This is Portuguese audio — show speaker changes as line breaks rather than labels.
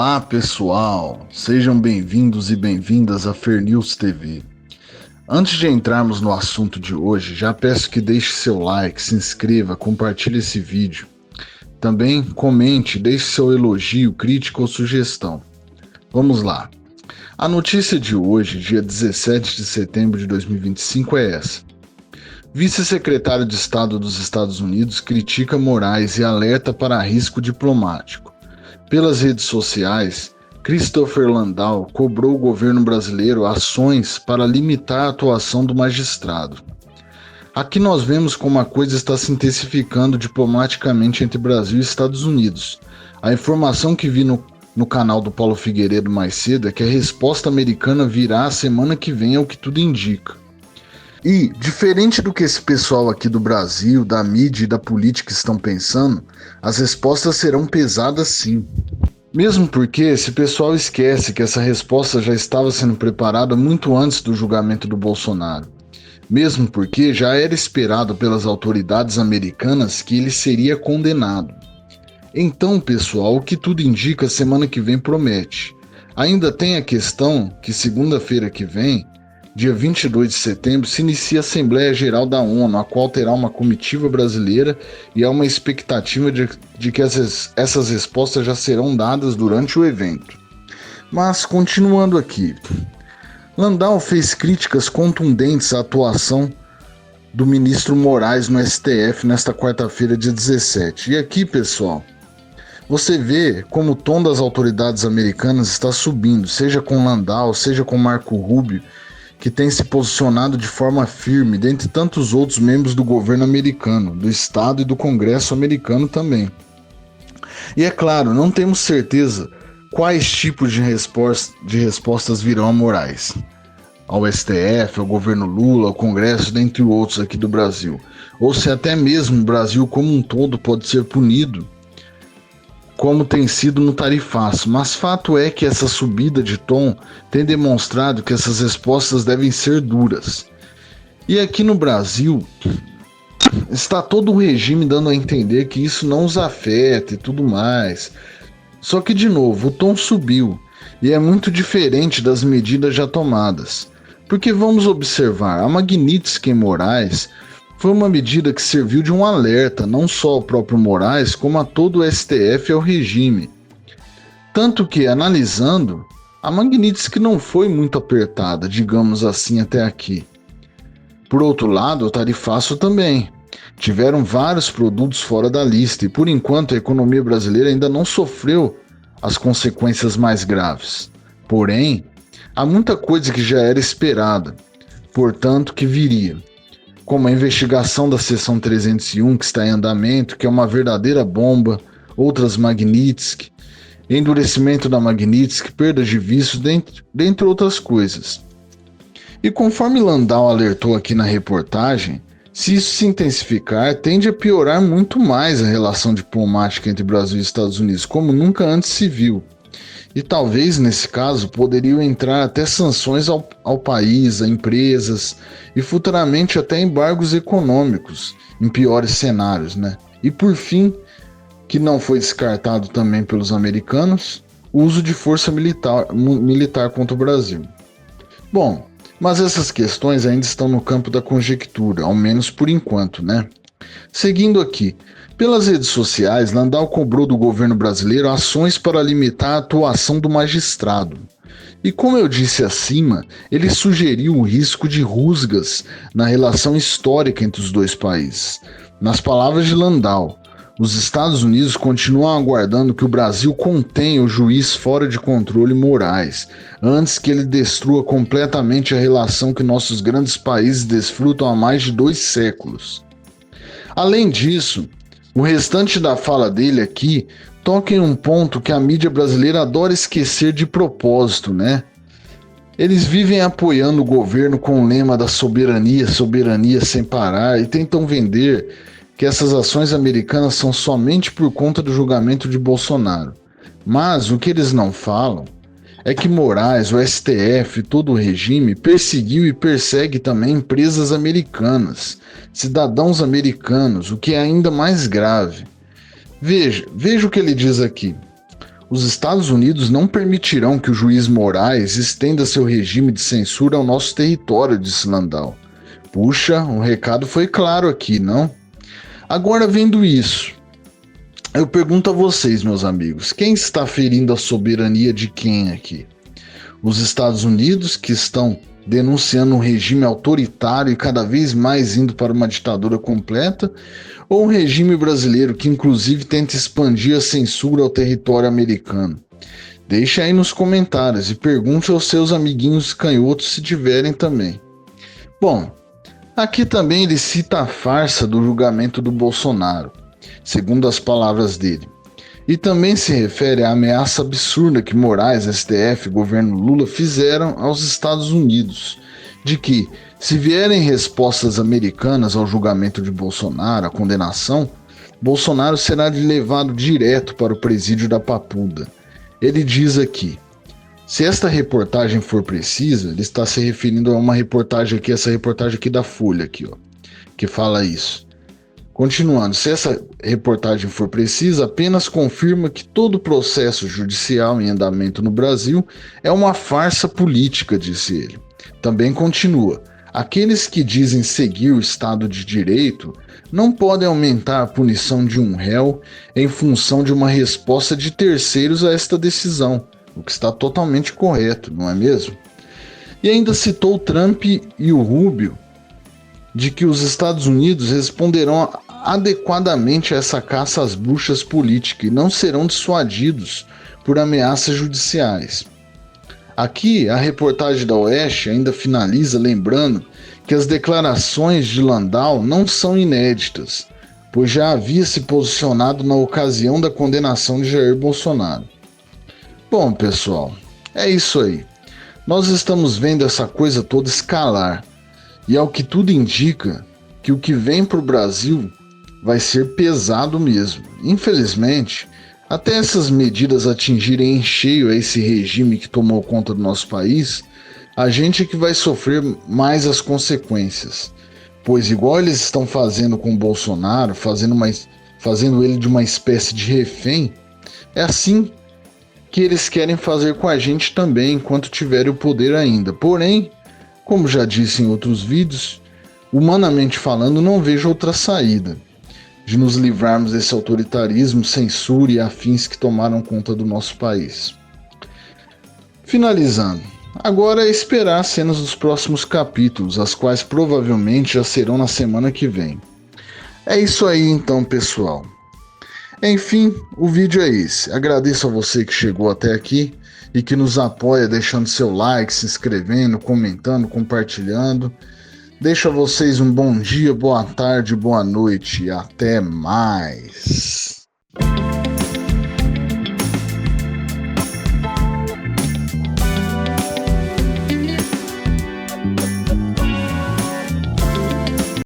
Olá pessoal, sejam bem-vindos e bem-vindas a Fair News TV. Antes de entrarmos no assunto de hoje, já peço que deixe seu like, se inscreva, compartilhe esse vídeo. Também comente, deixe seu elogio, crítica ou sugestão. Vamos lá. A notícia de hoje, dia 17 de setembro de 2025 é essa. Vice-secretário de Estado dos Estados Unidos critica Moraes e alerta para risco diplomático. Pelas redes sociais, Christopher Landau cobrou o governo brasileiro ações para limitar a atuação do magistrado. Aqui nós vemos como a coisa está se intensificando diplomaticamente entre Brasil e Estados Unidos. A informação que vi no canal do Paulo Figueiredo mais cedo é que a resposta americana virá a semana que vem, é o que tudo indica. E, diferente do que esse pessoal aqui do Brasil, da mídia e da política estão pensando, as respostas serão pesadas sim. Mesmo porque esse pessoal esquece que essa resposta já estava sendo preparada muito antes do julgamento do Bolsonaro. Mesmo porque já era esperado pelas autoridades americanas que ele seria condenado. Então, pessoal, o que tudo indica, semana que vem promete. Ainda tem a questão que segunda-feira que vem, dia 22 de setembro, se inicia a Assembleia Geral da ONU, a qual terá uma comitiva brasileira e há uma expectativa de que essas respostas já serão dadas durante o evento. Mas, continuando aqui, Landau fez críticas contundentes à atuação do ministro Moraes no STF nesta quarta-feira, dia 17. E aqui, pessoal, você vê como o tom das autoridades americanas está subindo, seja com Landau, seja com Marco Rubio, que tem se posicionado de forma firme, dentre tantos outros membros do governo americano, do Estado e do Congresso americano também. E é claro, não temos certeza quais tipos de respostas virão a Moraes, ao STF, ao governo Lula, ao Congresso, dentre outros aqui do Brasil. Ou se até mesmo o Brasil como um todo pode ser punido, como tem sido no tarifaço, mas fato é que essa subida de tom tem demonstrado que essas respostas devem ser duras. E aqui no Brasil, está todo o regime dando a entender que isso não os afeta e tudo mais. Só que, de novo, o tom subiu e é muito diferente das medidas já tomadas. Porque vamos observar, a Magnitsky em Moraes foi uma medida que serviu de um alerta, não só ao próprio Moraes, como a todo o STF e ao regime. Tanto que, analisando, a Magnitsky não foi muito apertada, digamos assim, até aqui. Por outro lado, o tarifaço também. Tiveram vários produtos fora da lista e, por enquanto, a economia brasileira ainda não sofreu as consequências mais graves. Porém, há muita coisa que já era esperada, portanto, que viria. Como a investigação da seção 301, que está em andamento, que é uma verdadeira bomba, outras Magnitsky, endurecimento da Magnitsky, perda de visto, dentre outras coisas. E conforme Landau alertou aqui na reportagem, se isso se intensificar, tende a piorar muito mais a relação diplomática entre Brasil e Estados Unidos, como nunca antes se viu. E talvez, nesse caso, poderiam entrar até sanções ao país, a empresas e futuramente até embargos econômicos, em piores cenários, né? E por fim, que não foi descartado também pelos americanos, o uso de força militar contra o Brasil. Bom, mas essas questões ainda estão no campo da conjectura, ao menos por enquanto, né? Seguindo aqui, pelas redes sociais, Landau cobrou do governo brasileiro ações para limitar a atuação do magistrado. E como eu disse acima, ele sugeriu o risco de rusgas na relação histórica entre os dois países. Nas palavras de Landau, os Estados Unidos continuam aguardando que o Brasil contenha o juiz fora de controle Moraes, antes que ele destrua completamente a relação que nossos grandes países desfrutam há mais de 2 séculos. Além disso, o restante da fala dele aqui toca em um ponto que a mídia brasileira adora esquecer de propósito, né? Eles vivem apoiando o governo com o lema da soberania, soberania sem parar, e tentam vender que essas ações americanas são somente por conta do julgamento de Bolsonaro. Mas o que eles não falam é que Moraes, o STF e todo o regime perseguiu e persegue também empresas americanas, cidadãos americanos, o que é ainda mais grave. Veja o que ele diz aqui. Os Estados Unidos não permitirão que o juiz Moraes estenda seu regime de censura ao nosso território, disse Landau. Puxa, o recado foi claro aqui, não? Agora, vendo isso, eu pergunto a vocês, meus amigos, quem está ferindo a soberania de quem aqui? Os Estados Unidos, que estão denunciando um regime autoritário e cada vez mais indo para uma ditadura completa, ou um regime brasileiro que inclusive tenta expandir a censura ao território americano? Deixe aí nos comentários e pergunte aos seus amiguinhos canhotos se tiverem também. Bom, aqui também ele cita a farsa do julgamento do Bolsonaro, segundo as palavras dele. E também se refere à ameaça absurda que Moraes, STF e governo Lula fizeram aos Estados Unidos, de que, se vierem respostas americanas ao julgamento de Bolsonaro, a condenação, Bolsonaro será levado direto para o presídio da Papuda. Ele diz aqui, se esta reportagem for precisa, ele está se referindo a uma reportagem aqui, essa reportagem aqui da Folha, aqui, ó, que fala isso. Continuando, se essa reportagem for precisa, apenas confirma que todo processo judicial em andamento no Brasil é uma farsa política, disse ele. Também continua, aqueles que dizem seguir o Estado de Direito não podem aumentar a punição de um réu em função de uma resposta de terceiros a esta decisão, o que está totalmente correto, não é mesmo? E ainda citou Trump e o Rubio, de que os Estados Unidos responderão adequadamente a essa caça às bruxas políticas e não serão dissuadidos por ameaças judiciais. Aqui, a reportagem da Oeste ainda finaliza lembrando que as declarações de Landau não são inéditas, pois já havia se posicionado na ocasião da condenação de Jair Bolsonaro. Bom, pessoal, é isso aí. Nós estamos vendo essa coisa toda escalar, e ao que tudo indica, que o que vem para o Brasil vai ser pesado mesmo. Infelizmente, até essas medidas atingirem em cheio esse regime que tomou conta do nosso país, a gente é que vai sofrer mais as consequências. Pois igual eles estão fazendo com o Bolsonaro, fazendo ele de uma espécie de refém, é assim que eles querem fazer com a gente também, enquanto tiverem o poder ainda. Porém, como já disse em outros vídeos, humanamente falando, não vejo outra saída de nos livrarmos desse autoritarismo, censura e afins que tomaram conta do nosso país. Finalizando, agora é esperar as cenas dos próximos capítulos, as quais provavelmente já serão na semana que vem. É isso aí então, pessoal. Enfim, o vídeo é esse. Agradeço a você que chegou até aqui e que nos apoia deixando seu like, se inscrevendo, comentando, compartilhando. Deixo a vocês um bom dia, boa tarde, boa noite e até mais.